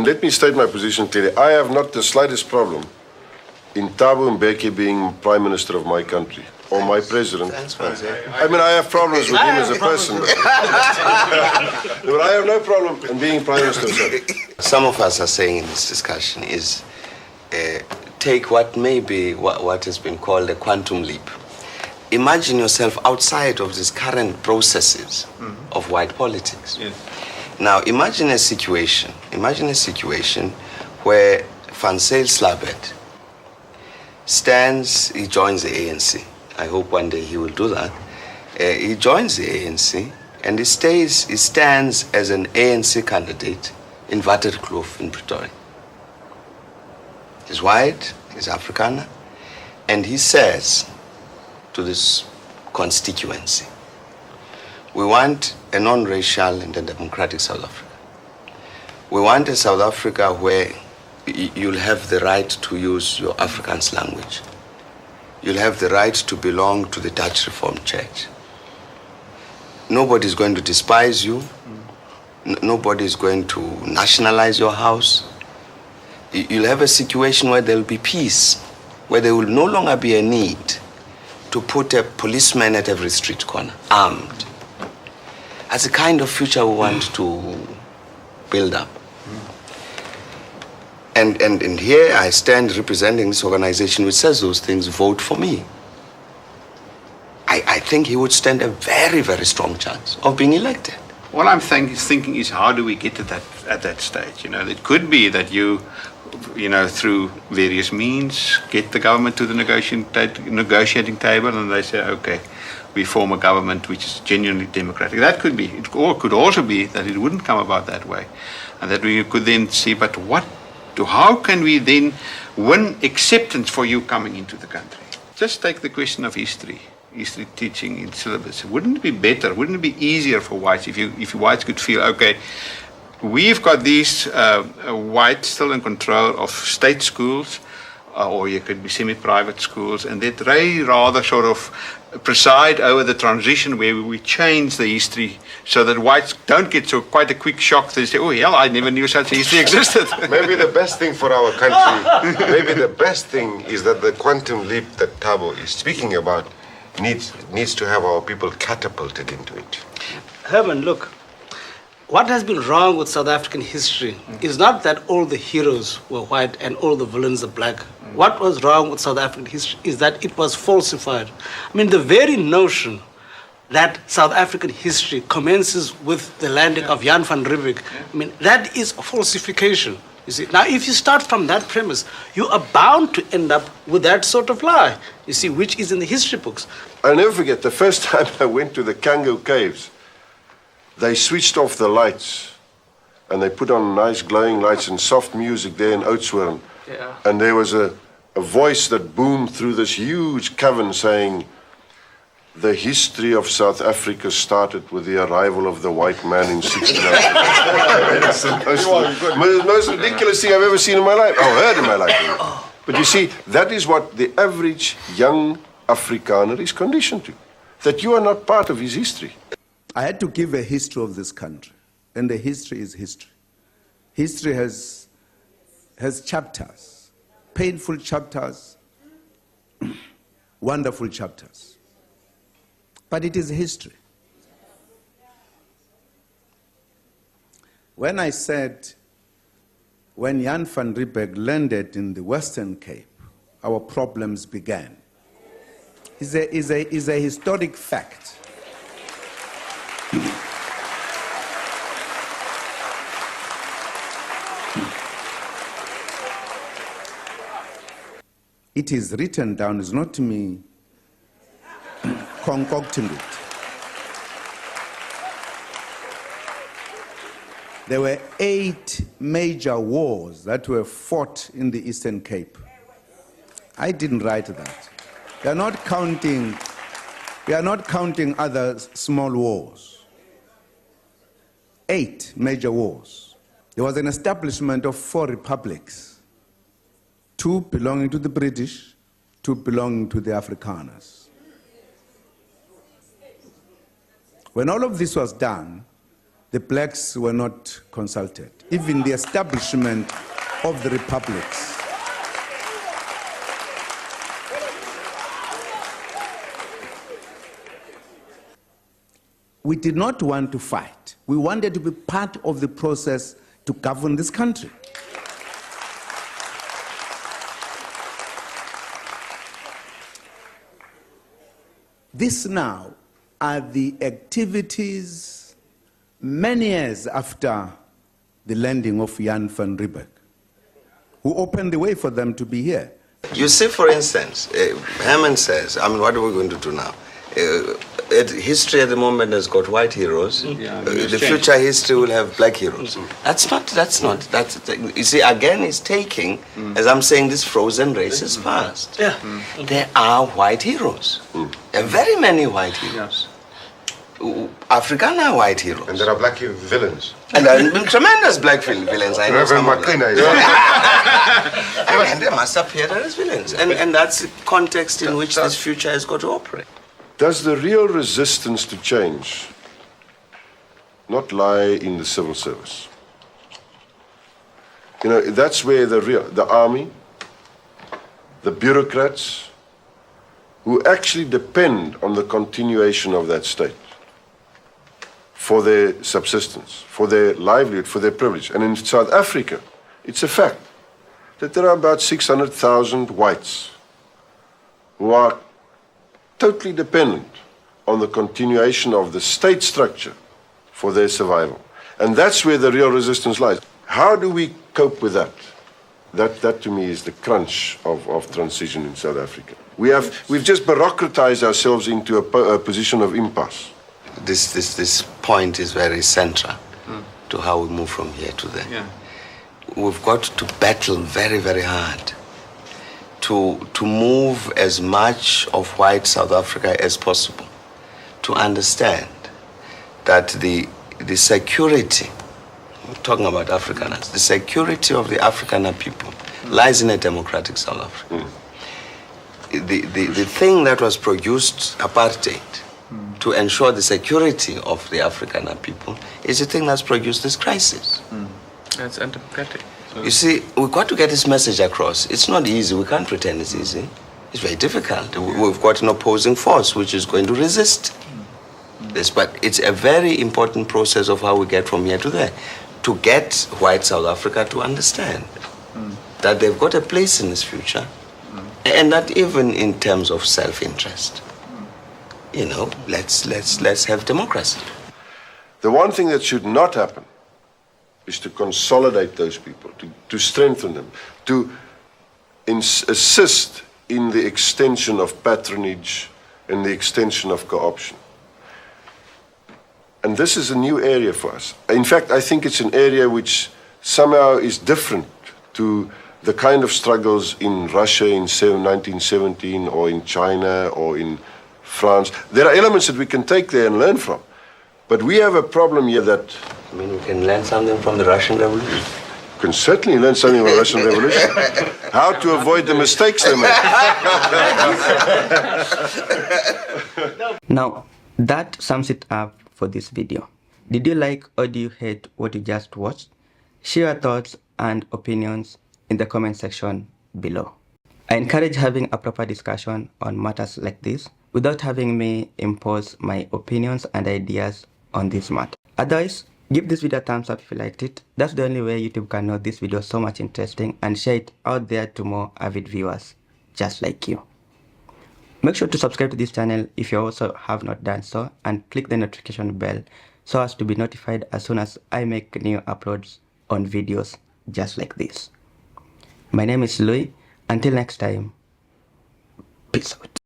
And let me state my position clearly. I have not the slightest problem in Thabo Mbeki being Prime Minister of my country, or my president. I mean, I have problems with him as a person. But I have no problem in being Prime Minister. Some of us are saying in this discussion is take what may be what has been called a quantum leap. Imagine yourself outside of these current processes of white politics. Yes. Now, imagine a situation where Van Zyl Slabbert stands, he joins the ANC. I hope one day he will do that. He joins the ANC and he stands as an ANC candidate in Waterkloof in Pretoria. He's white, he's Afrikaner, and he says to this constituency, we want a non-racial and a democratic South Africa. We want a South Africa where you'll have the right to use your Afrikaans language. You'll have the right to belong to the Dutch Reformed Church. Nobody's going to despise you. Nobody's going to nationalize your house. You'll have a situation where there'll be peace, where there will no longer be a need to put a policeman at every street corner, armed. That's the kind of future we want to build up. And here I stand representing this organization which says those things, vote for me. I think he would stand a very, very strong chance of being elected. What I'm thinking is, how do we get to that at that stage? It could be that you through various means, get the government to the negotiating table, and they say, okay, we form a government which is genuinely democratic. That could be. It could also be that it wouldn't come about that way, and that we could then see, but how can we then win acceptance for you coming into the country? Just take the question of history teaching in syllabus. Wouldn't it be better, wouldn't it be easier for whites if whites could feel, okay, we've got these whites still in control of state schools, or you could be semi-private schools, and that they rather sort of preside over the transition where we change the history so that whites don't get quite a quick shock. They say, oh, hell, I never knew such a history existed. Maybe the best thing for our country, maybe the best thing is that the quantum leap that Thabo is speaking about needs to have our people catapulted into it. Herman, look. What has been wrong with South African history is not that all the heroes were white and all the villains are black. What was wrong with South African history is that it was falsified. I mean, the very notion that South African history commences with the landing of Jan van Riebeeck, I mean, that is a falsification. You see, now if you start from that premise, you are bound to end up with that sort of lie, you see, which is in the history books. I'll never forget the first time I went to the Kango Caves. They switched off the lights and they put on nice glowing lights and soft music there in Oudtshoorn. Yeah. And there was a voice that boomed through this huge cavern saying, the history of South Africa started with the arrival of the white man in 1600. It's the most ridiculous thing I've ever seen in my life, or heard in my life. But you see, that is what the average young Afrikaner is conditioned to, that you are not part of his history. I had to give a history of this country, and the history is history. History has chapters, painful chapters, wonderful chapters. But it is history. When I said, when Jan van Riebeeck landed in the Western Cape, our problems began. Is a historic fact. It is written down, it's not me concocting it. There were 8 major wars that were fought in the Eastern Cape. I didn't write that. We are not counting other small wars. 8 major wars. There was an establishment of 4 republics, 2 belonging to the British, 2 belonging to the Afrikaners. When all of this was done, the blacks were not consulted, even the establishment of the republics. We did not want to fight. We wanted to be part of the process to govern this country. This now are the activities many years after the landing of Jan van Riebeeck, who opened the way for them to be here. You see, for instance, Herman says, I mean, what are we going to do now? History at the moment has got white heroes. The future history will have black heroes. You see, again, it's taking, as I'm saying, this frozen racist past. There are white heroes. There are very many white heroes. Afrikaner white heroes. And there are black villains. And there are tremendous black villains. I know some of them. And they must appear as villains. And that's the context in which this future has got to operate. Does the real resistance to change not lie in the civil service? You know, that's where the army, the bureaucrats, who actually depend on the continuation of that state for their subsistence, for their livelihood, for their privilege. And in South Africa, it's a fact that there are about 600,000 whites who are totally dependent on the continuation of the state structure for their survival. And that's where the real resistance lies. How do we cope with that? That to me is the crunch of transition in South Africa. We've just bureaucratized ourselves into a position of impasse. This point is very central to how we move from here to there. Yeah. We've got to battle very, very hard to move as much of white South Africa as possible, to understand that the security, we're talking about Afrikaners, the security of the Afrikaner people lies in a democratic South Africa. The thing that was produced, apartheid, to ensure the security of the Afrikaner people is the thing that's produced this crisis. That's undemocratic. You see, we've got to get this message across. It's not easy. We can't pretend it's easy. It's very difficult. We've got an opposing force which is going to resist this. But it's a very important process of how we get from here to there, to get white South Africa to understand that they've got a place in this future, and that even in terms of self-interest, you know, let's have democracy. The one thing that should not happen is to consolidate those people, to strengthen them, to assist in the extension of patronage and the extension of co-option. And this is a new area for us. In fact, I think it's an area which somehow is different to the kind of struggles in Russia in 1917 or in China or in France. There are elements that we can take there and learn from. But we have a problem here that... I mean, we can learn something from the Russian Revolution. We can certainly learn something from the Russian Revolution. How to avoid the mistakes they made. Now, that sums it up for this video. Did you like or do you hate what you just watched? Share your thoughts and opinions in the comment section below. I encourage having a proper discussion on matters like this without having me impose my opinions and ideas on this matter. Otherwise, give this video a thumbs up if you liked it. That's the only way YouTube can know this video is so much interesting, and share it out there to more avid viewers just like you. Make sure to subscribe to this channel if you also have not done so, and click the notification bell so as to be notified as soon as I make new uploads on videos just like this. My name is Louis. Until next time, peace out.